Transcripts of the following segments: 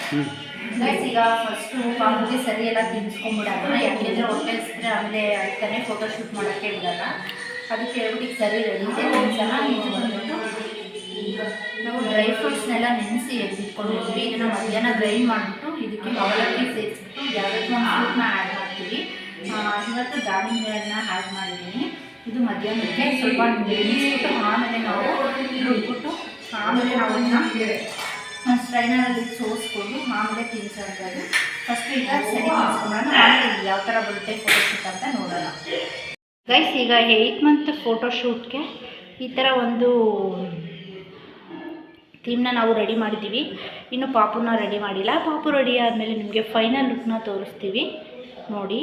Guys ಈಗ first ಪಾಪುಗೆ ಸರಿ ಎಲ್ಲ ತಿನ್ನಿಸ್ಕೊಂಡ್ಬಿಡೋಣ. ಯಾಕೆಂದರೆ ಹೊಟ್ಟೆ ಹಸಿದ್ರೆ ಆಮೇಲೆ ಆಯ್ತಾನೆ ಫೋಟೋ ಶೂಟ್ ಮಾಡೋಕ್ಕೆ ಬಿಡೋಣ. ಅದಕ್ಕೆ ಹೇಳ್ಬಿಟ್ಟು ಸರಿ ರೆಡಿ ಇದೆ. ಒಂದ್ಸಲ ಇದು ಬಂದ್ಬಿಟ್ಟು ನಾವು ಡ್ರೈ ಫ್ರೂಟ್ಸ್ನೆಲ್ಲ ನೆನೆಸಿ ಎತ್ತಿಟ್ಕೊಂಡಿದ್ವಿ. ಇದನ್ನು ಮಧ್ಯಾಹ್ನ ಗ್ರೈಂಡ್ ಮಾಡಿಬಿಟ್ಟು ಇದಕ್ಕೆ ಅವಲಕ್ಕಿ ಸೇರಿಸ್ಬಿಟ್ಟು ಯಾವುದಕ್ಕೆ ಒಂದು ಫ್ರೂಟ್ನ ಆ್ಯಡ್ ಮಾಡ್ತೀವಿ. ಇವತ್ತು ದಾಳಿಂಬೆಯನ್ನು ಆ್ಯಡ್ ಮಾಡಿದ್ದೀನಿ. ಇದು ಮಧ್ಯಾಹ್ನಕ್ಕೆ ಸ್ವಲ್ಪ ನೆನೆಸ್ಬಿಟ್ಟು ಆಮೇಲೆ ನಾವು ರುಬ್ಬಿಟ್ಟು ಆಮೇಲೆ ನಾವು ಸ್ಟ್ರೈನರಲ್ಲಿ ಸೋಸ್ಕೊಂಡು ಆಮೇಲೆ ತಿನ್ಸೋದು. ಫಸ್ಟ್ ಈಗ ಸರಿ ತಿನ್ಸ್ಕೊಳ್ಳೋಣ, ಆಮೇಲೆ ಯಾವ ಥರ ಬರುತ್ತೆ ಫೋಟೋಶೂಟ್ ಅಂತ ನೋಡೋಣ. ಗೈಸ್ ಈಗ 8 ಮಂತ್ ಫೋಟೋಶೂಟ್ಗೆ ಈ ಥರ ಒಂದು ಥೀಮ್ನ ನಾವು ರೆಡಿ ಮಾಡಿದ್ದೀವಿ. ಇನ್ನು ಪಾಪುನ ರೆಡಿ ಮಾಡಿಲ್ಲ. ಪಾಪು ರೆಡಿ ಆದಮೇಲೆ ನಿಮಗೆ ಫೈನಲ್ ಲುಕ್ನ ತೋರಿಸ್ತೀವಿ ನೋಡಿ.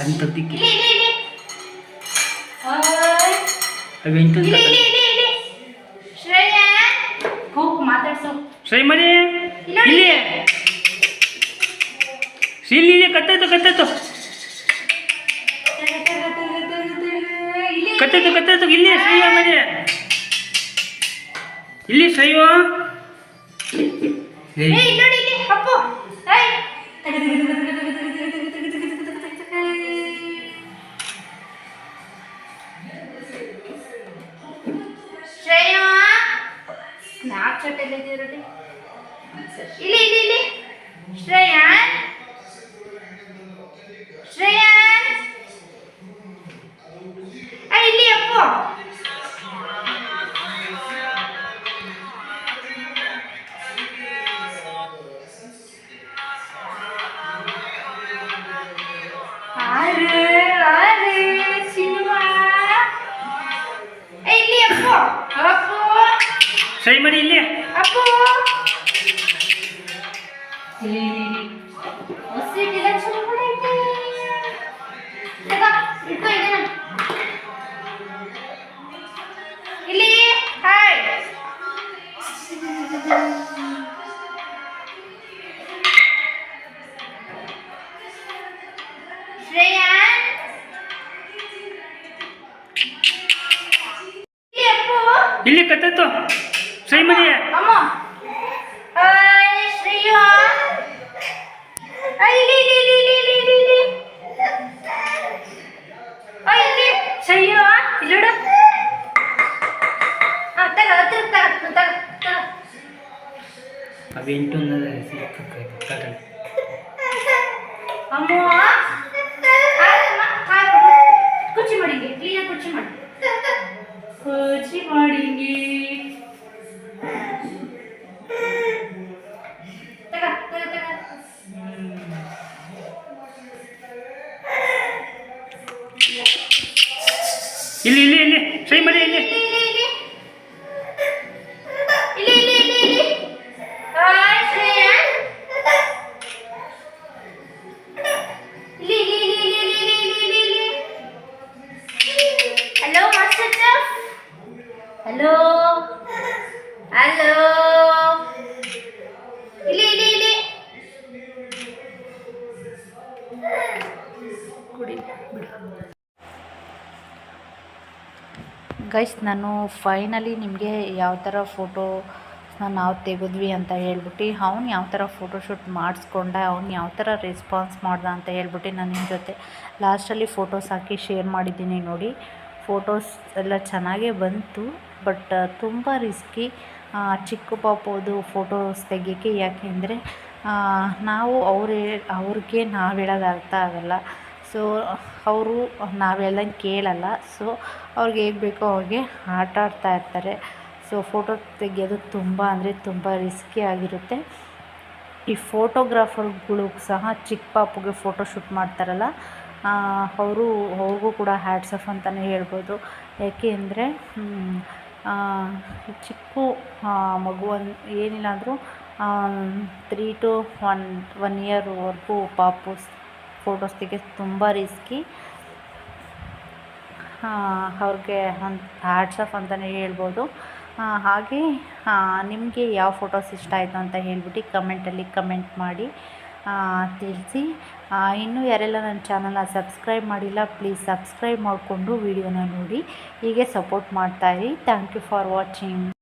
ಅಂತದಿಕ್ಕೆ ಶ್ರೇಮಣಿ ಇಲ್ಲಿ ಇಲ್ಲಿ ಕತ್ತಾಯ್ತು ಕತ್ತಾಯ್ತು ಕತ್ತಾಯ್ತು ಕತ್ತಾಯ್ತು ಇಲ್ಲಿ ಶ್ರೇಯ ಮನೆ ಇಲ್ಲಿ ಶ್ರೇಯ ಸ್ನ್ಯಾಪ್ಚಾಟ್ ಎಲ್ಲ ಇದೆಯರಲ್ಲಿ ಇಲ್ಲಿ ಇಲ್ಲಿ ಇಲ್ಲಿ ಶ್ರೇಯಾನ್ ಶ್ರೇಯಾನ್ ಇಲ್ಲಿ ಅಪ್ಪ ಅರೆ ಅರೆ ಸಿನಿಮಾ ಇಲ್ಲಿ ಅಪ್ಪ ಅಪ್ಪ ಸೈ ಮಾಡಿ ಇಲ್ಲಿ ಅಪ್ಪು ಹೊಸಿಟಿಲ್ಲ ಚುರುಕುಡೈತೆ ತಗ ಇಟ್ಕೋ ಇದನ್ನ ಇಲ್ಲಿ ಹಾಯ್ ಶ್ರೇಯಾನ್ ಇಲ್ಲಿ ಅಪ್ಪು ಇಲ್ಲಿ ಕತ್ತಾಯ್ತು ಸೈ ಮಾಡಿ ಅಮ್ಮ ಶ್ರೇಯಾ ಇಲ್ಲಿ ಇಲ್ಲಿ ಇಲ್ಲಿ ಇಲ್ಲಿ ಇಲ್ಲಿ ಇಲ್ಲಿ ಇಲ್ಲಿ ಶ್ರೇಯಾ ಇಲ್ಲಡ ತಗ ತಗ ತಗ ತಗ ಅవి ಎಂಟುన్నది ಅಮ್ಮ ಕುಚ್ಚಿ ಮಾಡಿಂಗೆ ಕ್ಲೀನಾಗಿ ಕುಚ್ಚಿ ಮಾಡಿ ಕುಚ್ಚಿ ಮಾಡಿಂಗೆ ಇಲ್ಲಿ ಇಲ್ಲಿ ಇಲ್ಲಿ ಸೈ ಮಾಡಿ ಇಲ್ಲಿ hello master chef hello hello ಇಲ್ಲಿ ಇಲ್ಲಿ ಇಲ್ಲಿ ಕುಡಿ ಗೈಸ್ ನಾನು ಫೈನಲಿ ನಿಮಗೆ ಯಾವ ಥರ ಫೋಟೋಸ್ನ ನಾವು ತೆಗೆದ್ವಿ ಅಂತ ಹೇಳ್ಬಿಟ್ಟು ಅವ್ನು ಯಾವ ಥರ ಫೋಟೋಶೂಟ್ ಮಾಡಿಸ್ಕೊಂಡ ಅವ್ನು ಯಾವ ಥರ ರೆಸ್ಪಾನ್ಸ್ ಮಾಡ್ದ ಅಂತ ಹೇಳ್ಬಿಟ್ಟು ನಾನು ನಿಮ್ಮ ಜೊತೆ ಲಾಸ್ಟಲ್ಲಿ ಫೋಟೋಸ್ ಹಾಕಿ ಶೇರ್ ಮಾಡಿದ್ದೀನಿ ನೋಡಿ. ಫೋಟೋಸ್ ಎಲ್ಲ ಚೆನ್ನಾಗೇ ಬಂತು, ಬಟ್ ತುಂಬ ರಿಸ್ಕಿ ಚಿಕ್ಕ ಪಾಪೋದು ಫೋಟೋಸ್ ತೆಗಿಯೋಕ್ಕೆ. ಯಾಕೆಂದರೆ ನಾವು ಅವ್ರಿಗೆ ನಾವು ಹೇಳೋದು ಅರ್ಥ ಆಗೋಲ್ಲ. ಸೊ ಅವರು ನಾವು ಹೇಳ್ದಂಗೆ ಕೇಳಲ್ಲ. ಸೊ ಅವ್ರಿಗೆ ಹೇಗೆ ಬೇಕೋ ಅವ್ರಿಗೆ ಆಟ ಆಡ್ತಾ ಇರ್ತಾರೆ. ಸೊ ಫೋಟೋ ತೆಗೆಯೋದು ತುಂಬ ಅಂದರೆ ತುಂಬ ರಿಸ್ಕಿ ಆಗಿರುತ್ತೆ. ಈ ಫೋಟೋಗ್ರಾಫರ್ಗಳು ಸಹ ಚಿಕ್ಕ ಪಾಪುಗೆ ಫೋಟೋಶೂಟ್ ಮಾಡ್ತಾರಲ್ಲ, ಅವ್ರಿಗೂ ಕೂಡ ಹ್ಯಾಟ್ಸ್ ಆಫ್ ಅಂತಲೇ ಹೇಳ್ಬೋದು. ಯಾಕೆ ಅಂದರೆ ಚಿಕ್ಕ ಮಗು ಏನಿಲ್ಲ ಅಂದರೂ 3 to 1 ಇಯರ್ವರೆಗೂ ಪಾಪು ಫೋಟೋಸ್ ತೆಗೆದು ತುಂಬ ರಿಸ್ಕಿ. ಅವ್ರಿಗೆ ಹ್ಯಾಟ್ಸ್ ಆಫ್ ಅಂತಲೇ ಹೇಳ್ಬೋದು. ಹಾಗೆ ನಿಮಗೆ ಯಾವ ಫೋಟೋಸ್ ಇಷ್ಟ ಆಯಿತು ಅಂತ ಹೇಳ್ಬಿಟ್ಟು ಕಮೆಂಟಲ್ಲಿ ಕಮೆಂಟ್ ಮಾಡಿ ತಿಳಿಸಿ. ಇನ್ನೂ ಯಾರೆಲ್ಲ ನನ್ನ ಚಾನಲ್ನ ಸಬ್ಸ್ಕ್ರೈಬ್ ಮಾಡಿಲ್ಲ, ಪ್ಲೀಸ್ ಸಬ್ಸ್ಕ್ರೈಬ್ ಮಾಡಿಕೊಂಡು ವಿಡಿಯೋನ ನೋಡಿ ಹೀಗೆ ಸಪೋರ್ಟ್ ಮಾಡ್ತಾಯಿರಿ. Thank you for watching.